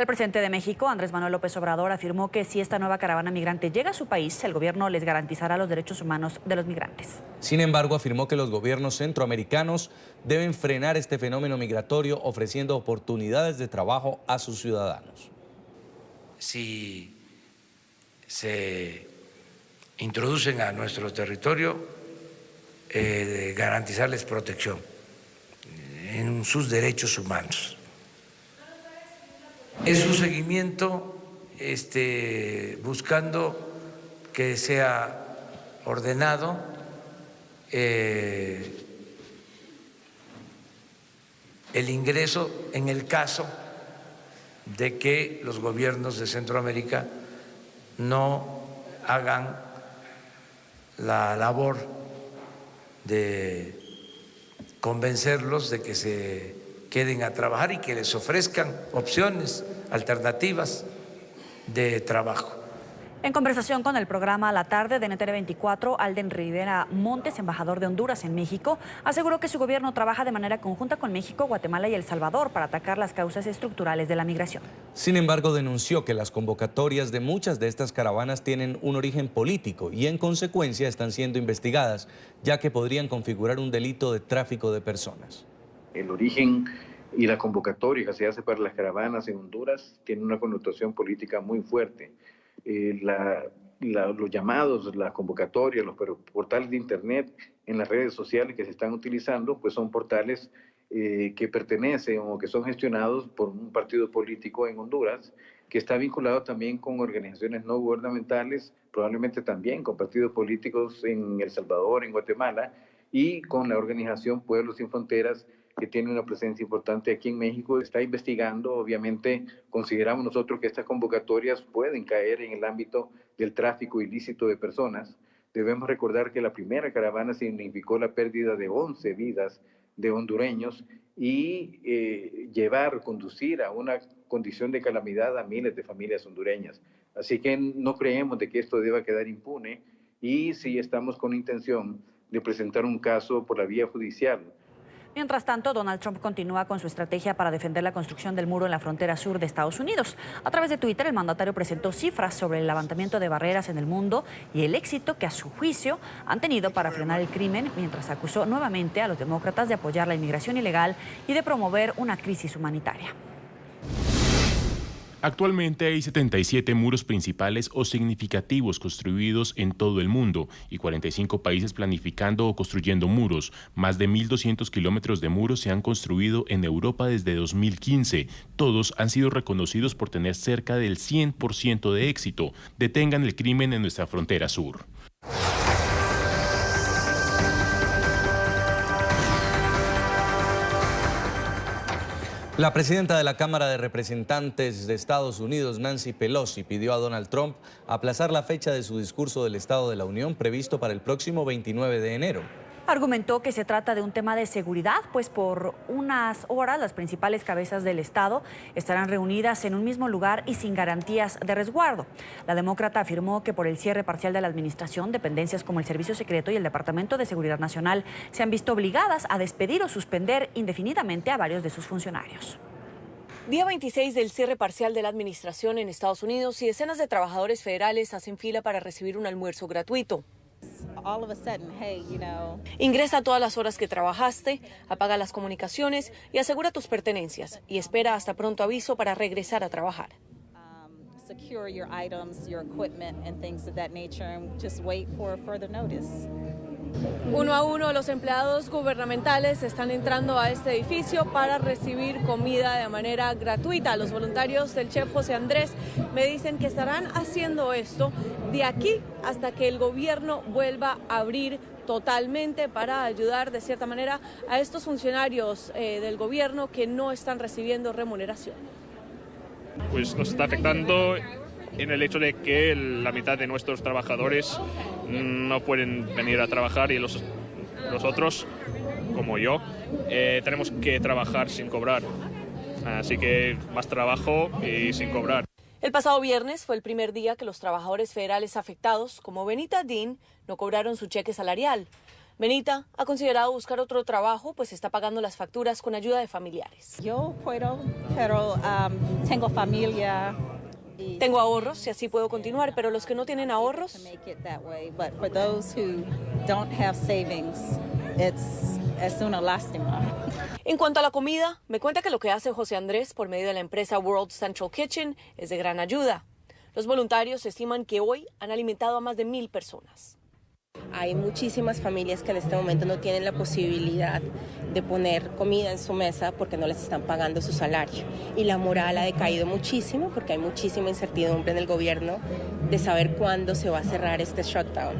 El presidente de México, Andrés Manuel López Obrador, afirmó que si esta nueva caravana migrante llega a su país, el gobierno les garantizará los derechos humanos de los migrantes. Sin embargo, afirmó que los gobiernos centroamericanos deben frenar este fenómeno migratorio ofreciendo oportunidades de trabajo a sus ciudadanos. Si se introducen a nuestro territorio, garantizarles protección en sus derechos humanos. Es un seguimiento buscando que sea ordenado, el ingreso en el caso de que los gobiernos de Centroamérica no hagan la labor de convencerlos de que se queden a trabajar y que les ofrezcan opciones alternativas de trabajo. En conversación con el programa A la Tarde de NTN 24, Alden Rivera Montes, embajador de Honduras en México, aseguró que su gobierno trabaja de manera conjunta con México, Guatemala y El Salvador para atacar las causas estructurales de la migración. Sin embargo, denunció que las convocatorias de muchas de estas caravanas tienen un origen político y en consecuencia están siendo investigadas, ya que podrían configurar un delito de tráfico de personas. El origen y la convocatoria que se hace para las caravanas en Honduras tiene una connotación política muy fuerte. Los llamados, las convocatorias, los portales de internet en las redes sociales que se están utilizando, pues son portales que pertenecen o que son gestionados por un partido político en Honduras, que está vinculado también con organizaciones no gubernamentales, probablemente también con partidos políticos en El Salvador, en Guatemala, y con la organización Pueblos Sin Fronteras, que tiene una presencia importante aquí en México. Está investigando, obviamente consideramos nosotros que estas convocatorias pueden caer en el ámbito del tráfico ilícito de personas. Debemos recordar que la primera caravana significó la pérdida de 11 vidas de hondureños y conducir a una condición de calamidad a miles de familias hondureñas. Así que no creemos de que esto deba quedar impune y sí estamos con intención de presentar un caso por la vía judicial. Mientras tanto, Donald Trump continúa con su estrategia para defender la construcción del muro en la frontera sur de Estados Unidos. A través de Twitter, el mandatario presentó cifras sobre el levantamiento de barreras en el mundo y el éxito que, a su juicio, han tenido para frenar el crimen, mientras acusó nuevamente a los demócratas de apoyar la inmigración ilegal y de promover una crisis humanitaria. Actualmente hay 77 muros principales o significativos construidos en todo el mundo y 45 países planificando o construyendo muros. Más de 1.200 kilómetros de muros se han construido en Europa desde 2015. Todos han sido reconocidos por tener cerca del 100% de éxito. Detengan el crimen en nuestra frontera sur. La presidenta de la Cámara de Representantes de Estados Unidos, Nancy Pelosi, pidió a Donald Trump aplazar la fecha de su discurso del Estado de la Unión previsto para el próximo 29 de enero. Argumentó que se trata de un tema de seguridad, pues por unas horas las principales cabezas del Estado estarán reunidas en un mismo lugar y sin garantías de resguardo. La demócrata afirmó que por el cierre parcial de la administración, dependencias como el Servicio Secreto y el Departamento de Seguridad Nacional se han visto obligadas a despedir o suspender indefinidamente a varios de sus funcionarios. Día 26 del cierre parcial de la administración en Estados Unidos y decenas de trabajadores federales hacen fila para recibir un almuerzo gratuito. Ingresa todas las horas que trabajaste, apaga las comunicaciones y asegura tus pertenencias y espera hasta pronto aviso para regresar a trabajar. Uno a uno los empleados gubernamentales están entrando a este edificio para recibir comida de manera gratuita. Los voluntarios del chef José Andrés me dicen que estarán haciendo esto de aquí hasta que el gobierno vuelva a abrir totalmente para ayudar de cierta manera a estos funcionarios del gobierno que no están recibiendo remuneración. Pues nos está afectando en el hecho de que la mitad de nuestros trabajadores no pueden venir a trabajar y los otros, como yo, tenemos que trabajar sin cobrar. Así que más trabajo y sin cobrar. El pasado viernes fue el primer día que los trabajadores federales afectados, como Benita Dean, no cobraron su cheque salarial. Benita ha considerado buscar otro trabajo, pues está pagando las facturas con ayuda de familiares. Yo puedo, pero tengo familia. Tengo ahorros y así puedo continuar, pero los que no tienen ahorros, es una lástima. En cuanto a la comida, me cuenta que lo que hace José Andrés por medio de la empresa World Central Kitchen es de gran ayuda. Los voluntarios estiman que hoy han alimentado a más de 1,000 personas. Hay muchísimas familias que en este momento no tienen la posibilidad de poner comida en su mesa porque no les están pagando su salario. Y la moral ha decaído muchísimo porque hay muchísima incertidumbre en el gobierno de saber cuándo se va a cerrar este shutdown.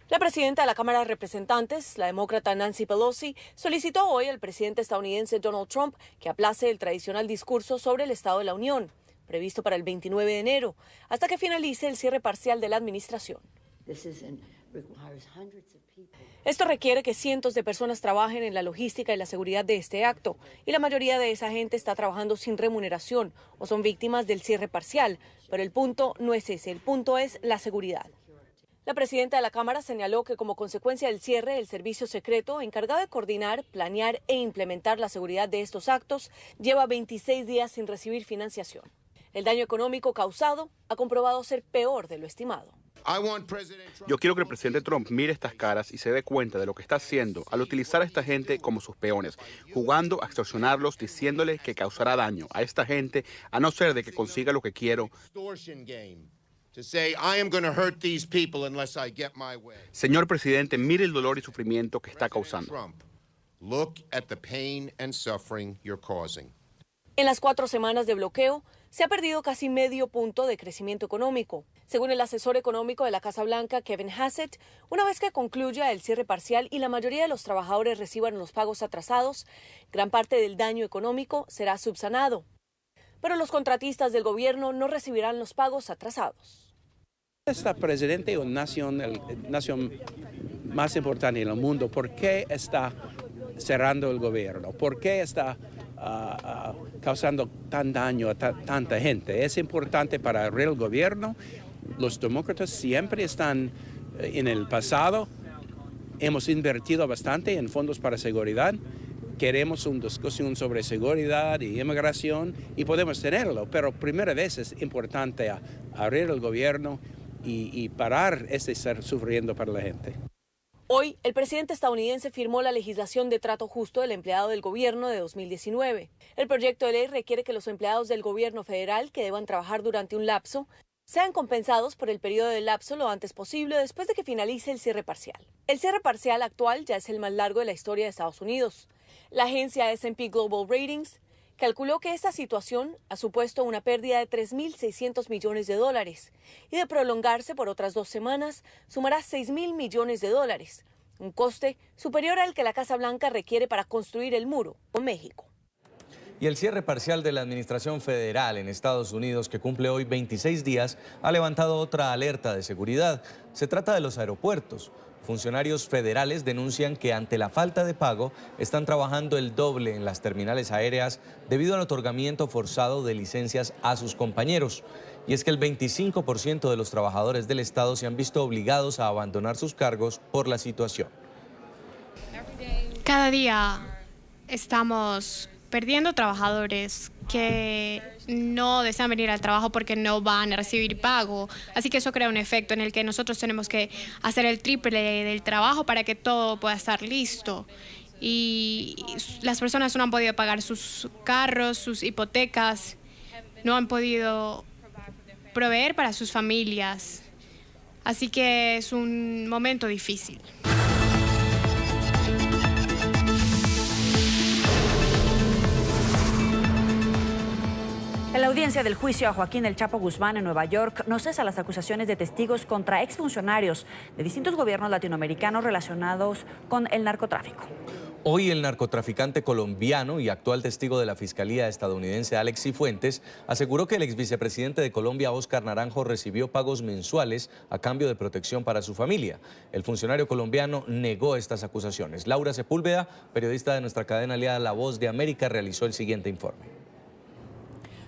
La presidenta de la Cámara de Representantes, la demócrata Nancy Pelosi, solicitó hoy al presidente estadounidense Donald Trump que aplace el tradicional discurso sobre el Estado de la Unión, previsto para el 29 de enero, hasta que finalice el cierre parcial de la administración. Esto requiere que cientos de personas trabajen en la logística y la seguridad de este acto, y la mayoría de esa gente está trabajando sin remuneración o son víctimas del cierre parcial, pero el punto no es ese, el punto es la seguridad. La presidenta de la Cámara señaló que como consecuencia del cierre, el servicio secreto encargado de coordinar, planear e implementar la seguridad de estos actos lleva 26 días sin recibir financiación. El daño económico causado ha comprobado ser peor de lo estimado. Yo quiero que el presidente Trump mire estas caras y se dé cuenta de lo que está haciendo al utilizar a esta gente como sus peones, jugando a extorsionarlos, diciéndole que causará daño a esta gente a no ser de que consiga lo que quiero. Señor presidente, mire el dolor y sufrimiento que está causando. En las 4 semanas de bloqueo, se ha perdido casi medio punto de crecimiento económico. Según el asesor económico de la Casa Blanca, Kevin Hassett, una vez que concluya el cierre parcial y la mayoría de los trabajadores reciban los pagos atrasados, gran parte del daño económico será subsanado. Pero los contratistas del gobierno no recibirán los pagos atrasados. Esta presidente de la nación más importante en el mundo, ¿por qué está cerrando el gobierno? ¿Por qué está causando tan daño a tanta gente? Es importante para el gobierno. Los demócratas siempre están en el pasado. Hemos invertido bastante en fondos para seguridad. Queremos una discusión sobre seguridad y inmigración y podemos tenerlo, pero primera vez es importante abrir el gobierno y parar este ser sufriendo para la gente. Hoy, el presidente estadounidense firmó la legislación de trato justo del empleado del gobierno de 2019. El proyecto de ley requiere que los empleados del gobierno federal que deban trabajar durante un lapso sean compensados por el periodo del lapso lo antes posible después de que finalice el cierre parcial. El cierre parcial actual ya es el más largo de la historia de Estados Unidos. La agencia S&P Global Ratings calculó que esta situación ha supuesto una pérdida de $3.600 millones y de prolongarse por otras 2 semanas sumará $6.000 millones, un coste superior al que la Casa Blanca requiere para construir el muro con México. Y el cierre parcial de la administración federal en Estados Unidos, que cumple hoy 26 días, ha levantado otra alerta de seguridad. Se trata de los aeropuertos. Funcionarios federales denuncian que ante la falta de pago están trabajando el doble en las terminales aéreas debido al otorgamiento forzado de licencias a sus compañeros. Y es que el 25% de los trabajadores del estado se han visto obligados a abandonar sus cargos por la situación. Cada día estamos perdiendo trabajadores que no desean venir al trabajo porque no van a recibir pago. Así que eso crea un efecto en el que nosotros tenemos que hacer el triple del trabajo para que todo pueda estar listo. Y las personas no han podido pagar sus carros, sus hipotecas, no han podido proveer para sus familias. Así que es un momento difícil. En la audiencia del juicio a Joaquín El Chapo Guzmán en Nueva York no cesa las acusaciones de testigos contra exfuncionarios de distintos gobiernos latinoamericanos relacionados con el narcotráfico. Hoy el narcotraficante colombiano y actual testigo de la Fiscalía estadounidense Alex Cifuentes aseguró que el exvicepresidente de Colombia, Óscar Naranjo, recibió pagos mensuales a cambio de protección para su familia. El funcionario colombiano negó estas acusaciones. Laura Sepúlveda, periodista de nuestra cadena aliada La Voz de América, realizó el siguiente informe.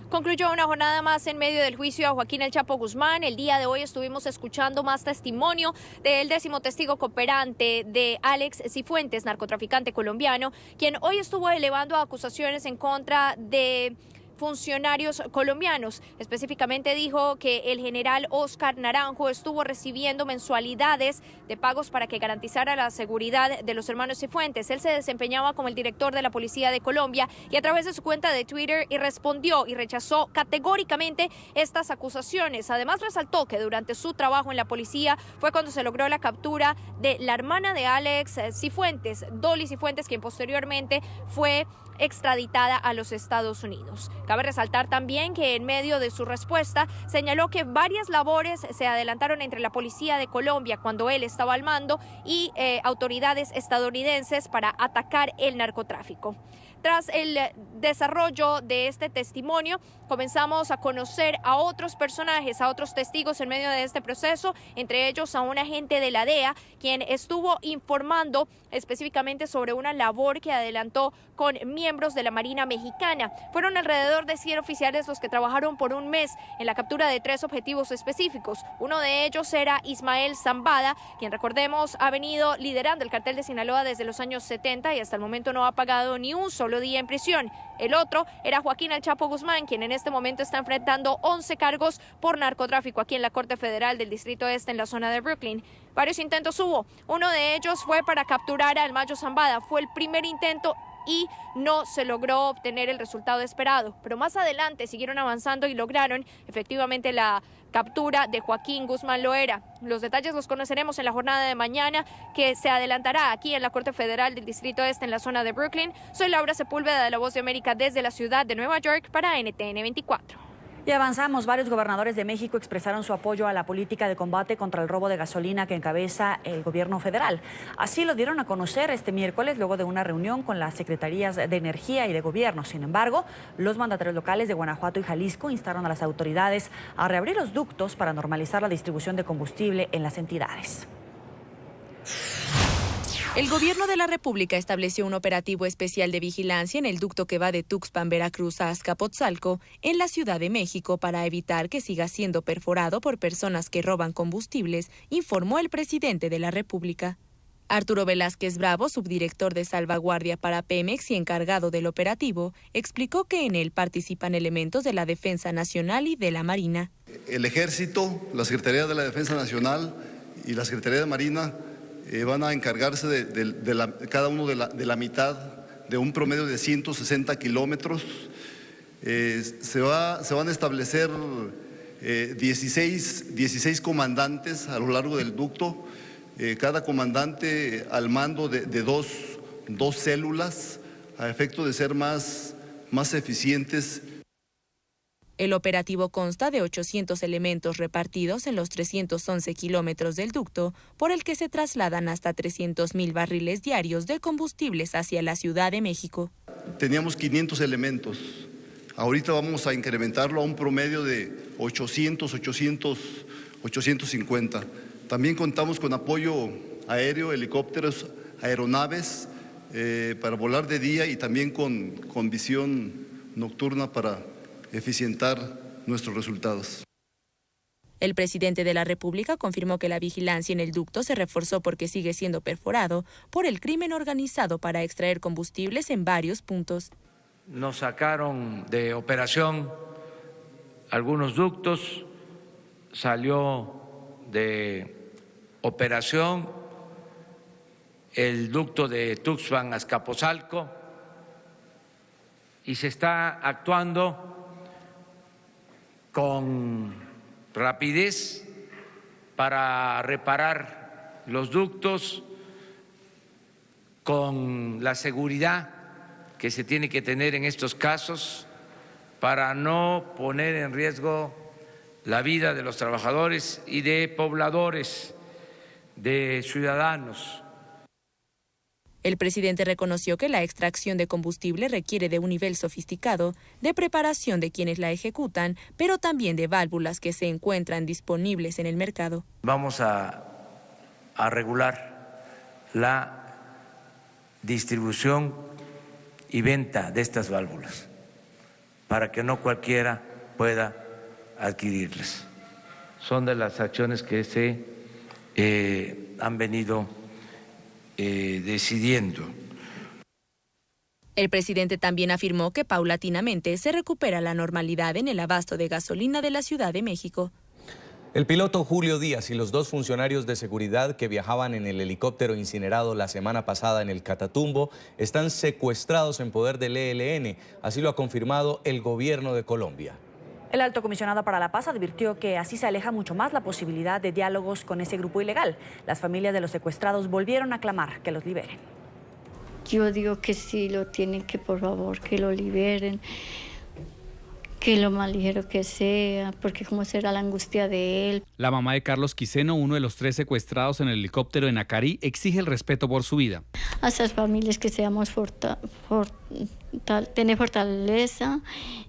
Concluyó una jornada más en medio del juicio a Joaquín El Chapo Guzmán. El día de hoy estuvimos escuchando más testimonio del 10º testigo cooperante de Alex Cifuentes, narcotraficante colombiano, quien hoy estuvo elevando acusaciones en contra de funcionarios colombianos. Específicamente dijo que el general Oscar Naranjo estuvo recibiendo mensualidades de pagos para que garantizara la seguridad de los hermanos Cifuentes. Él se desempeñaba como el director de la Policía de Colombia y a través de su cuenta de Twitter respondió y rechazó categóricamente estas acusaciones. Además, resaltó que durante su trabajo en la policía fue cuando se logró la captura de la hermana de Alex Cifuentes, Dolly Cifuentes, quien posteriormente fue extraditada a los Estados Unidos. Cabe resaltar también que en medio de su respuesta señaló que varias labores se adelantaron entre la Policía de Colombia cuando él estaba al mando y autoridades estadounidenses para atacar el narcotráfico. Tras el desarrollo de este testimonio, comenzamos a conocer a otros personajes, a otros testigos en medio de este proceso, entre ellos a un agente de la DEA, quien estuvo informando específicamente sobre una labor que adelantó con miembros de la Marina Mexicana. Fueron alrededor de 100 oficiales los que trabajaron por un mes en la captura de 3 objetivos específicos. Uno de ellos era Ismael Zambada, quien, recordemos, ha venido liderando el cartel de Sinaloa desde los años 70 y hasta el momento no ha pagado ni un solo día en prisión. El otro era Joaquín El Chapo Guzmán, quien en este momento está enfrentando 11 cargos por narcotráfico aquí en la Corte Federal del Distrito Este en la zona de Brooklyn. Varios intentos hubo. Uno de ellos fue para capturar al Mayo Zambada. Fue el primer intento y no se logró obtener el resultado esperado. Pero más adelante siguieron avanzando y lograron efectivamente la captura de Joaquín Guzmán Loera. Los detalles los conoceremos en la jornada de mañana, que se adelantará aquí en la Corte Federal del Distrito Este en la zona de Brooklyn. Soy Laura Sepúlveda de La Voz de América desde la ciudad de Nueva York para NTN 24. Y avanzamos. Varios gobernadores de México expresaron su apoyo a la política de combate contra el robo de gasolina que encabeza el gobierno federal. Así lo dieron a conocer este miércoles luego de una reunión con las secretarías de Energía y de Gobierno. Sin embargo, los mandatarios locales de Guanajuato y Jalisco instaron a las autoridades a reabrir los ductos para normalizar la distribución de combustible en las entidades. El gobierno de la República estableció un operativo especial de vigilancia en el ducto que va de Tuxpan, Veracruz a Azcapotzalco, en la Ciudad de México, para evitar que siga siendo perforado por personas que roban combustibles, informó el presidente de la República. Arturo Velázquez Bravo, subdirector de salvaguardia para Pemex y encargado del operativo, explicó que en él participan elementos de la Defensa Nacional y de la Marina. El Ejército, la Secretaría de la Defensa Nacional y la Secretaría de Marina van a encargarse cada uno de la mitad de un promedio de 160 kilómetros. Se van a establecer 16 comandantes a lo largo del ducto, cada comandante al mando de dos células, a efecto de ser más eficientes. El operativo consta de 800 elementos repartidos en los 311 kilómetros del ducto, por el que se trasladan hasta 300,000 barriles diarios de combustibles hacia la Ciudad de México. Teníamos 500 elementos. Ahorita vamos a incrementarlo a un promedio de 850. También contamos con apoyo aéreo, helicópteros, aeronaves para volar de día y también con visión nocturna para eficientar nuestros resultados. El presidente de la República confirmó que la vigilancia en el ducto se reforzó porque sigue siendo perforado por el crimen organizado para extraer combustibles en varios puntos. Nos sacaron de operación algunos ductos, salió de operación el ducto de Tuxpan a Azcapotzalco y se está actuando con rapidez para reparar los ductos, con la seguridad que se tiene que tener en estos casos para no poner en riesgo la vida de los trabajadores y de pobladores, de ciudadanos. El presidente reconoció que la extracción de combustible requiere de un nivel sofisticado de preparación de quienes la ejecutan, pero también de válvulas que se encuentran disponibles en el mercado. Vamos a regular la distribución y venta de estas válvulas para que no cualquiera pueda adquirirlas. Son de las acciones que se han venido decidiendo. El presidente también afirmó que paulatinamente se recupera la normalidad en el abasto de gasolina de la Ciudad de México. El piloto Julio Díaz y los 2 funcionarios de seguridad que viajaban en el helicóptero incinerado la semana pasada en el Catatumbo están secuestrados en poder del ELN, así lo ha confirmado el gobierno de Colombia. El alto comisionado para la paz advirtió que así se aleja mucho más la posibilidad de diálogos con ese grupo ilegal. Las familias de los secuestrados volvieron a clamar que los liberen. Yo digo que sí, lo tienen que, por favor, que lo liberen, que lo más ligero que sea, porque cómo será la angustia de él. La mamá de Carlos Quiseno, uno de los 3 secuestrados en el helicóptero en Acarí, exige el respeto por su vida. A esas familias que seamos tener fortaleza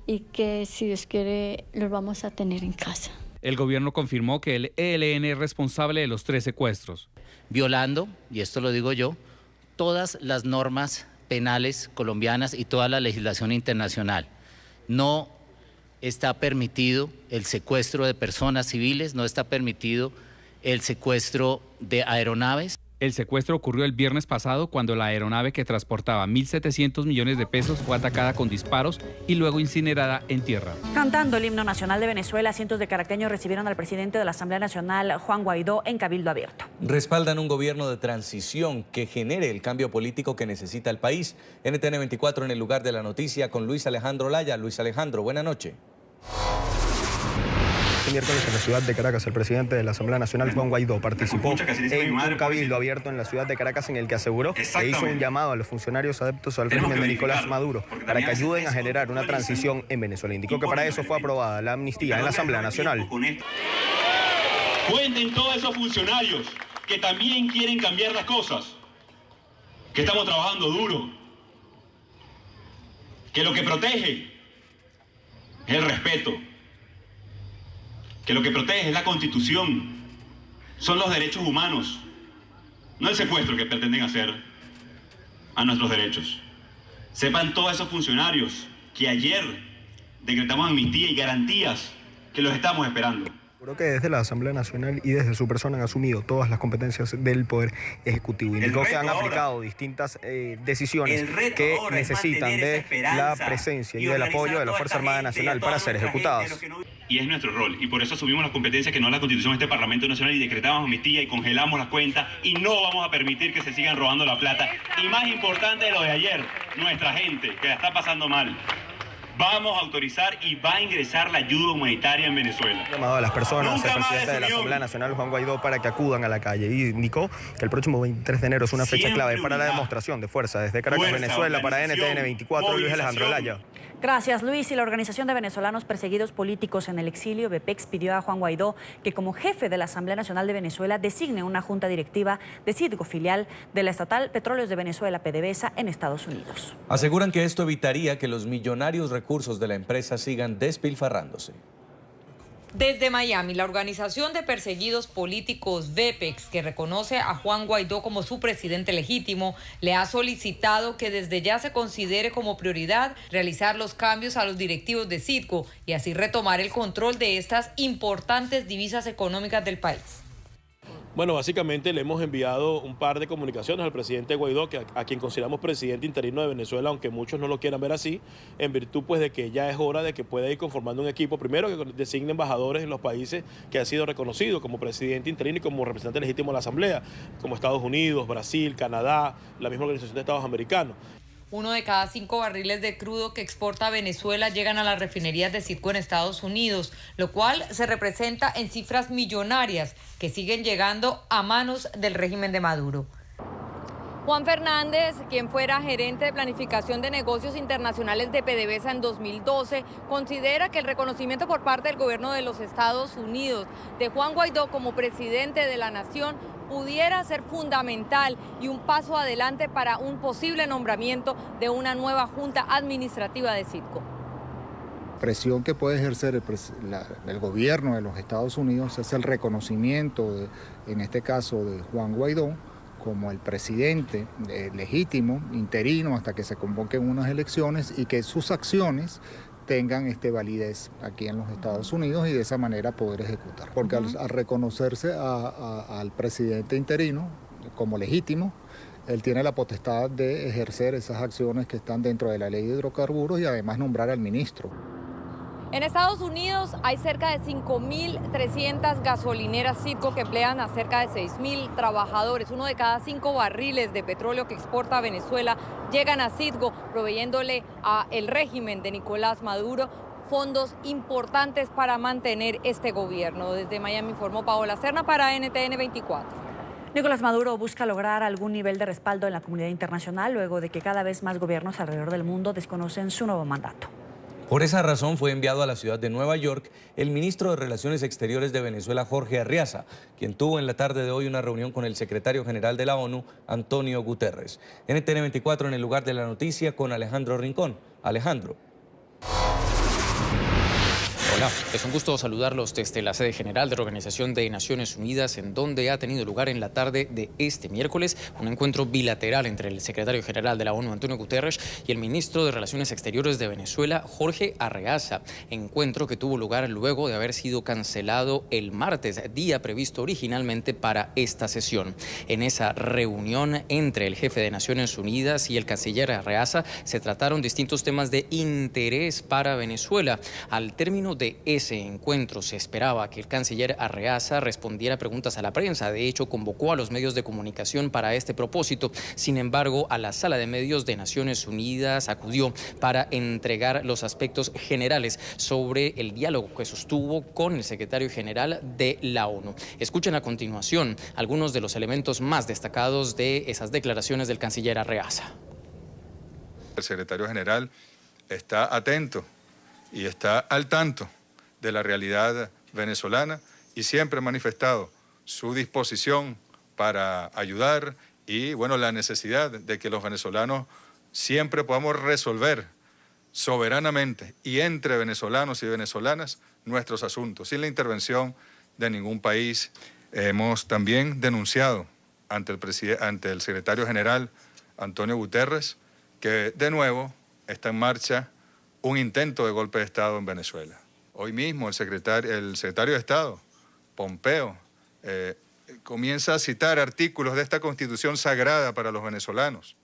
y que si Dios quiere los vamos a tener en casa. El gobierno confirmó que el ELN es responsable de los 3 secuestros. Violando, y esto lo digo yo, todas las normas penales colombianas y toda la legislación internacional. No está permitido el secuestro de personas civiles, no está permitido el secuestro de aeronaves. El secuestro ocurrió el viernes pasado cuando la aeronave que transportaba 1.700 millones de pesos fue atacada con disparos y luego incinerada en tierra. Cantando el himno nacional de Venezuela, cientos de caraqueños recibieron al presidente de la Asamblea Nacional, Juan Guaidó, en Cabildo Abierto. Respaldan un gobierno de transición que genere el cambio político que necesita el país. NTN 24 en el lugar de la noticia con Luis Alejandro Laya. Luis Alejandro, buena noche. Este miércoles en la ciudad de Caracas, el presidente de la Asamblea Nacional, Juan Guaidó, participó en un cabildo abierto en la ciudad de Caracas en el que aseguró que hizo un llamado a los funcionarios adeptos al régimen de Nicolás Maduro para que ayuden a generar una transición en Venezuela. Indicó que para eso fue aprobada la amnistía en la Asamblea Nacional. Cuenten todos esos funcionarios que también quieren cambiar las cosas, que estamos trabajando duro, que lo que protege es el respeto, que lo que protege es la Constitución, son los derechos humanos, no el secuestro que pretenden hacer a nuestros derechos. Sepan todos esos funcionarios que ayer decretamos amnistía y garantías que los estamos esperando. Creo que desde la Asamblea Nacional y desde su persona han asumido todas las competencias del Poder Ejecutivo. Indicó que han aplicado distintas decisiones que necesitan de la presencia y del apoyo de la Fuerza Armada Nacional para ser ejecutadas. Y es nuestro rol, y por eso asumimos las competencias que nos da la Constitución de este Parlamento Nacional y decretamos amnistía y congelamos las cuentas y no vamos a permitir que se sigan robando la plata. Y más importante de lo de ayer, nuestra gente que la está pasando mal. Vamos a autorizar y va a ingresar la ayuda humanitaria en Venezuela. Llamado a las personas, el presidente de la Asamblea Nacional, Juan Guaidó, para que acudan a la calle y indicó que el próximo 23 de enero es una fecha clave para la demostración de fuerza. Desde Caracas, Venezuela, para NTN 24, Luis Alejandro Laya. Gracias, Luis. Y la Organización de Venezolanos Perseguidos Políticos en el Exilio, VPEX, pidió a Juan Guaidó que como jefe de la Asamblea Nacional de Venezuela designe una junta directiva de Citgo, filial de la estatal Petróleos de Venezuela, PDVSA, en Estados Unidos. Aseguran que esto evitaría que los millonarios recursos de la empresa sigan despilfarrándose. Desde Miami, la Organización de Perseguidos Políticos VPEX, que reconoce a Juan Guaidó como su presidente legítimo, le ha solicitado que desde ya se considere como prioridad realizar los cambios a los directivos de Citgo y así retomar el control de estas importantes divisas económicas del país. Bueno, básicamente le hemos enviado un par de comunicaciones al presidente Guaidó, a quien consideramos presidente interino de Venezuela, aunque muchos no lo quieran ver así, en virtud pues de que ya es hora de que pueda ir conformando un equipo, primero que designe embajadores en los países que han sido reconocidos como presidente interino y como representante legítimo de la Asamblea, como Estados Unidos, Brasil, Canadá, la misma Organización de Estados Americanos. 1 de cada 5 barriles de crudo que exporta Venezuela llegan a las refinerías de Citgo en Estados Unidos, lo cual se representa en cifras millonarias que siguen llegando a manos del régimen de Maduro. Juan Fernández, quien fuera gerente de planificación de negocios internacionales de PDVSA en 2012, considera que el reconocimiento por parte del gobierno de los Estados Unidos de Juan Guaidó como presidente de la nación pudiera ser fundamental y un paso adelante para un posible nombramiento de una nueva junta administrativa de Citgo. La presión que puede ejercer el gobierno de los Estados Unidos es el reconocimiento, en este caso, de Juan Guaidó como el presidente legítimo, interino, hasta que se convoquen unas elecciones y que sus acciones tengan validez aquí en los Estados Unidos y de esa manera poder ejecutar. Porque al reconocerse al presidente interino como legítimo, él tiene la potestad de ejercer esas acciones que están dentro de la ley de hidrocarburos y además nombrar al ministro. En Estados Unidos hay cerca de 5.300 gasolineras Citgo que emplean a cerca de 6.000 trabajadores. 1 de cada 5 barriles de petróleo que exporta Venezuela llegan a Citgo, proveyéndole al régimen de Nicolás Maduro fondos importantes para mantener este gobierno. Desde Miami informó Paola Serna para NTN 24. Nicolás Maduro busca lograr algún nivel de respaldo en la comunidad internacional luego de que cada vez más gobiernos alrededor del mundo desconocen su nuevo mandato. Por esa razón fue enviado a la ciudad de Nueva York el ministro de Relaciones Exteriores de Venezuela, Jorge Arriaza, quien tuvo en la tarde de hoy una reunión con el secretario general de la ONU, Antonio Guterres. NTN 24 en el lugar de la noticia con Alejandro Rincón. Alejandro. Hola, es un gusto saludarlos desde la sede general de la Organización de Naciones Unidas, en donde ha tenido lugar en la tarde de este miércoles un encuentro bilateral entre el secretario general de la ONU, Antonio Guterres, y el ministro de Relaciones Exteriores de Venezuela, Jorge Arriaza. Encuentro que tuvo lugar luego de haber sido cancelado el martes, día previsto originalmente para esta sesión. En esa reunión entre el jefe de Naciones Unidas y el canciller Arriaza se trataron distintos temas de interés para Venezuela. Al término de ese encuentro se esperaba que el canciller Arriaza respondiera preguntas a la prensa. De hecho, convocó a los medios de comunicación para este propósito. Sin embargo, a la sala de medios de Naciones Unidas acudió para entregar los aspectos generales sobre el diálogo que sostuvo con el secretario general de la ONU. Escuchen a continuación algunos de los elementos más destacados de esas declaraciones del canciller Arriaza. El secretario general está atento y está al tanto de la realidad venezolana y siempre ha manifestado su disposición para ayudar y, la necesidad de que los venezolanos siempre podamos resolver soberanamente y entre venezolanos y venezolanas nuestros asuntos, sin la intervención de ningún país. Hemos también denunciado ante el secretario general, Antonio Guterres, que de nuevo está en marcha un intento de golpe de Estado en Venezuela. Hoy mismo el secretario de Estado, Pompeo, comienza a citar artículos de esta Constitución sagrada para los venezolanos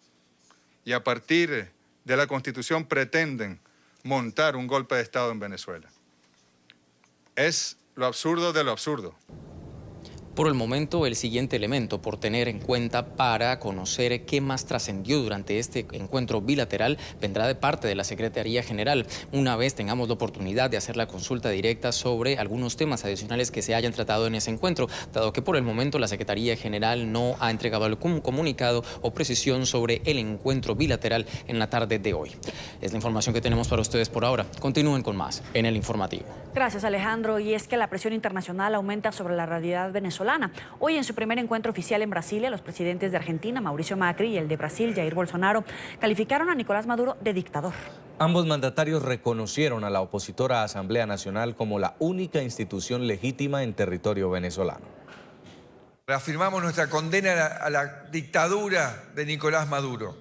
y a partir de la Constitución pretenden montar un golpe de Estado en Venezuela. Es lo absurdo de lo absurdo. Por el momento, el siguiente elemento por tener en cuenta para conocer qué más trascendió durante este encuentro bilateral vendrá de parte de la Secretaría General, una vez tengamos la oportunidad de hacer la consulta directa sobre algunos temas adicionales que se hayan tratado en ese encuentro, dado que por el momento la Secretaría General no ha entregado algún comunicado o precisión sobre el encuentro bilateral en la tarde de hoy. Es la información que tenemos para ustedes por ahora. Continúen con más en el informativo. Gracias, Alejandro. Y es que la presión internacional aumenta sobre la realidad venezolana. Hoy, en su primer encuentro oficial en Brasilia, los presidentes de Argentina, Mauricio Macri, y el de Brasil, Jair Bolsonaro, calificaron a Nicolás Maduro de dictador. Ambos mandatarios reconocieron a la opositora Asamblea Nacional como la única institución legítima en territorio venezolano. Reafirmamos nuestra condena a la dictadura de Nicolás Maduro.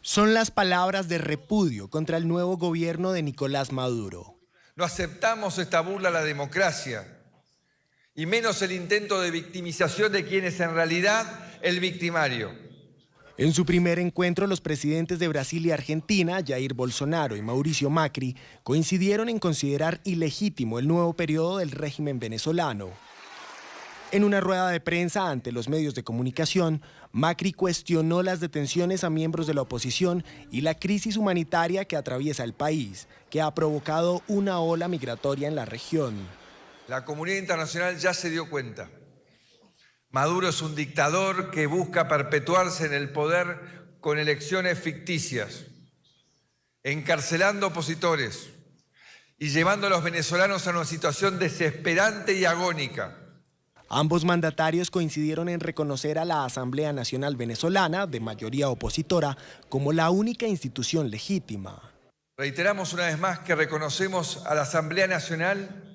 Son las palabras de repudio contra el nuevo gobierno de Nicolás Maduro. No aceptamos esta burla a la democracia, y menos el intento de victimización de quien es en realidad el victimario. En su primer encuentro, los presidentes de Brasil y Argentina, Jair Bolsonaro y Mauricio Macri, coincidieron en considerar ilegítimo el nuevo periodo del régimen venezolano. En una rueda de prensa ante los medios de comunicación, Macri cuestionó las detenciones a miembros de la oposición y la crisis humanitaria que atraviesa el país, que ha provocado una ola migratoria en la región. La comunidad internacional ya se dio cuenta. Maduro es un dictador que busca perpetuarse en el poder con elecciones ficticias, encarcelando opositores y llevando a los venezolanos a una situación desesperante y agónica. Ambos mandatarios coincidieron en reconocer a la Asamblea Nacional Venezolana, de mayoría opositora, como la única institución legítima. Reiteramos una vez más que reconocemos a la Asamblea Nacional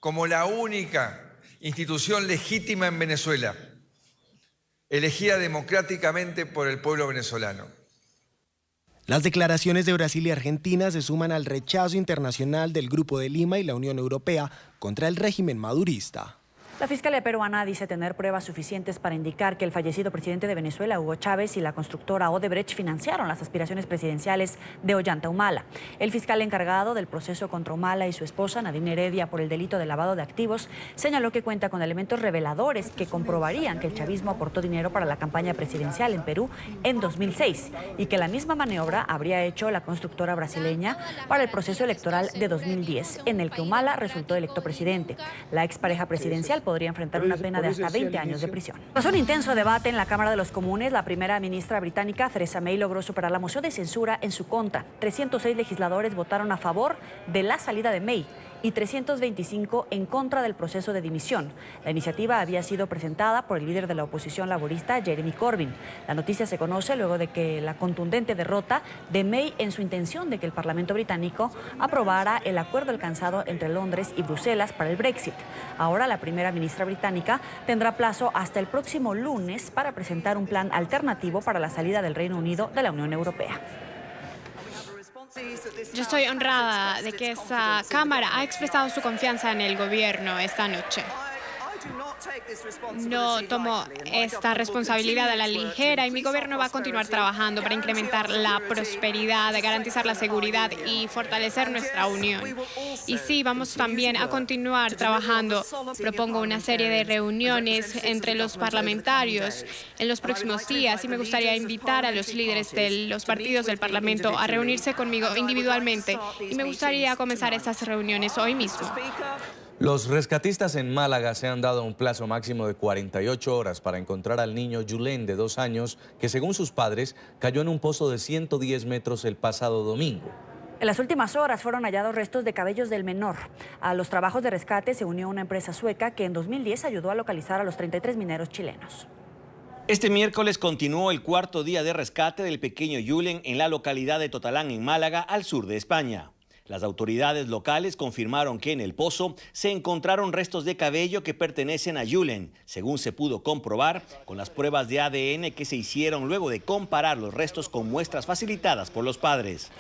como la única institución legítima en Venezuela, elegida democráticamente por el pueblo venezolano. Las declaraciones de Brasil y Argentina se suman al rechazo internacional del Grupo de Lima y la Unión Europea contra el régimen madurista. La Fiscalía peruana dice tener pruebas suficientes para indicar que el fallecido presidente de Venezuela, Hugo Chávez, y la constructora Odebrecht financiaron las aspiraciones presidenciales de Ollanta Humala. El fiscal encargado del proceso contra Humala y su esposa, Nadine Heredia, por el delito de lavado de activos, señaló que cuenta con elementos reveladores que comprobarían que el chavismo aportó dinero para la campaña presidencial en Perú en 2006 y que la misma maniobra habría hecho la constructora brasileña para el proceso electoral de 2010, en el que Humala resultó electo presidente. La expareja presidencial podría enfrentar una pena de hasta 20 años de prisión. Tras un intenso debate en la Cámara de los Comunes, la primera ministra británica, Theresa May, logró superar la moción de censura en su contra. 306 legisladores votaron a favor de la salida de May y 325 en contra del proceso de dimisión. La iniciativa había sido presentada por el líder de la oposición laborista, Jeremy Corbyn. La noticia se conoce luego de que la contundente derrota de May en su intención de que el Parlamento británico aprobara el acuerdo alcanzado entre Londres y Bruselas para el Brexit. Ahora la primera ministra británica tendrá plazo hasta el próximo lunes para presentar un plan alternativo para la salida del Reino Unido de la Unión Europea. Yo estoy honrada de que esa Cámara ha expresado su confianza en el gobierno esta noche. No tomo esta responsabilidad a la ligera y mi gobierno va a continuar trabajando para incrementar la prosperidad, garantizar la seguridad y fortalecer nuestra unión. Y sí, vamos también a continuar trabajando. Propongo una serie de reuniones entre los parlamentarios en los próximos días y me gustaría invitar a los líderes de los partidos del Parlamento a reunirse conmigo individualmente y me gustaría comenzar estas reuniones hoy mismo. Los rescatistas en Málaga se han dado un plazo máximo de 48 horas para encontrar al niño Julen, de 2 años, que según sus padres cayó en un pozo de 110 metros el pasado domingo. En las últimas horas fueron hallados restos de cabellos del menor. A los trabajos de rescate se unió una empresa sueca que en 2010 ayudó a localizar a los 33 mineros chilenos. Este miércoles continuó el cuarto día de rescate del pequeño Julen en la localidad de Totalán, en Málaga, al sur de España. Las autoridades locales confirmaron que en el pozo se encontraron restos de cabello que pertenecen a Julen, según se pudo comprobar con las pruebas de ADN que se hicieron luego de comparar los restos con muestras facilitadas por los padres.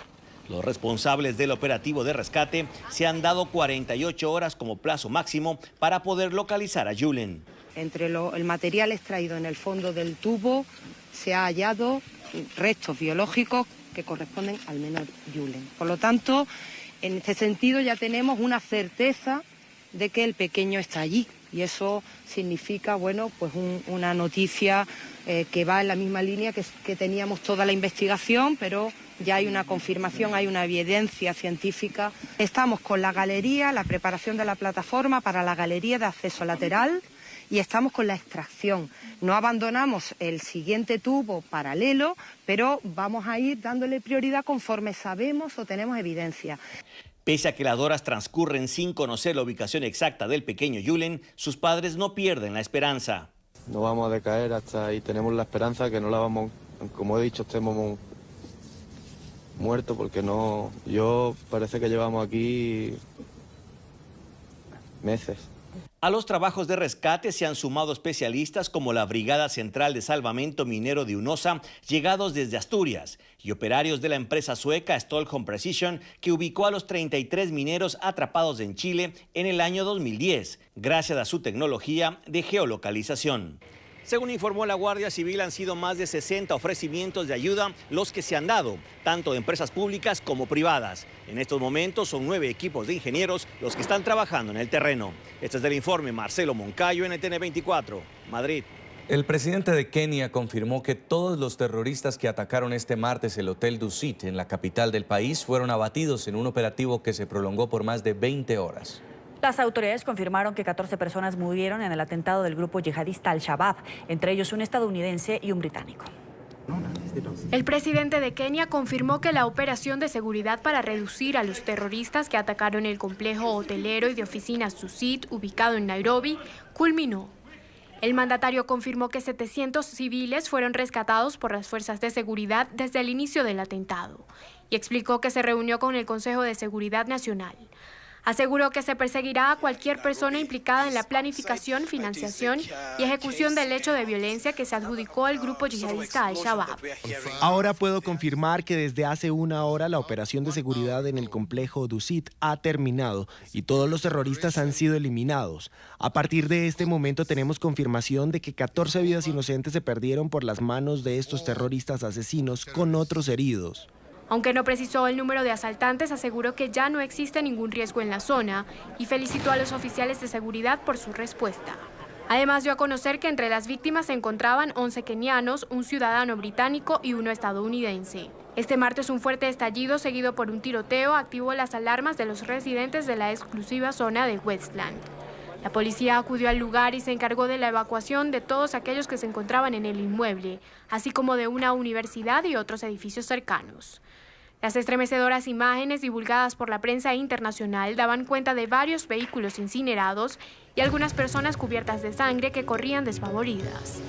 Los responsables del operativo de rescate se han dado 48 horas como plazo máximo para poder localizar a Julen. Entre el material extraído en el fondo del tubo se ha hallado restos biológicos que corresponden al menor Julen. Por lo tanto, en este sentido ya tenemos una certeza de que el pequeño está allí y eso significa, bueno, pues una noticia que va en la misma línea que teníamos toda la investigación, pero ya hay una confirmación, hay una evidencia científica. Estamos con la galería, la preparación de la plataforma para la galería de acceso lateral y estamos con la extracción. No abandonamos el siguiente tubo paralelo, pero vamos a ir dándole prioridad conforme sabemos o tenemos evidencia. Pese a que las horas transcurren sin conocer la ubicación exacta del pequeño Julen, sus padres no pierden la esperanza. No vamos a decaer hasta ahí, tenemos la esperanza que no la vamos, como he dicho, estemos muertos, porque no, yo parece que llevamos aquí meses. A los trabajos de rescate se han sumado especialistas como la Brigada Central de Salvamento Minero de UNOSA, llegados desde Asturias, y operarios de la empresa sueca Stockholm Precision, que ubicó a los 33 mineros atrapados en Chile en el año 2010, gracias a su tecnología de geolocalización. Según informó la Guardia Civil, han sido más de 60 ofrecimientos de ayuda los que se han dado, tanto de empresas públicas como privadas. En estos momentos son 9 equipos de ingenieros los que están trabajando en el terreno. Este es el informe Marcelo Moncayo, NTN 24, Madrid. El presidente de Kenia confirmó que todos los terroristas que atacaron este martes el Hotel Dusit en la capital del país fueron abatidos en un operativo que se prolongó por más de 20 horas. Las autoridades confirmaron que 14 personas murieron en el atentado del grupo yihadista Al-Shabaab, entre ellos un estadounidense y un británico. El presidente de Kenia confirmó que la operación de seguridad para reducir a los terroristas que atacaron el complejo hotelero y de oficinas Dusit, ubicado en Nairobi, culminó. El mandatario confirmó que 700 civiles fueron rescatados por las fuerzas de seguridad desde el inicio del atentado y explicó que se reunió con el Consejo de Seguridad Nacional. Aseguró que se perseguirá a cualquier persona implicada en la planificación, financiación y ejecución del hecho de violencia que se adjudicó al grupo yihadista Al-Shabaab. Ahora puedo confirmar que desde hace una hora la operación de seguridad en el complejo Dusit ha terminado y todos los terroristas han sido eliminados. A partir de este momento tenemos confirmación de que 14 vidas inocentes se perdieron por las manos de estos terroristas asesinos, con otros heridos. Aunque no precisó el número de asaltantes, aseguró que ya no existe ningún riesgo en la zona y felicitó a los oficiales de seguridad por su respuesta. Además, dio a conocer que entre las víctimas se encontraban 11 kenianos, un ciudadano británico y uno estadounidense. Este martes, un fuerte estallido seguido por un tiroteo activó las alarmas de los residentes de la exclusiva zona de Westland. La policía acudió al lugar y se encargó de la evacuación de todos aquellos que se encontraban en el inmueble, así como de una universidad y otros edificios cercanos. Las estremecedoras imágenes divulgadas por la prensa internacional daban cuenta de varios vehículos incinerados y algunas personas cubiertas de sangre que corrían despavoridas.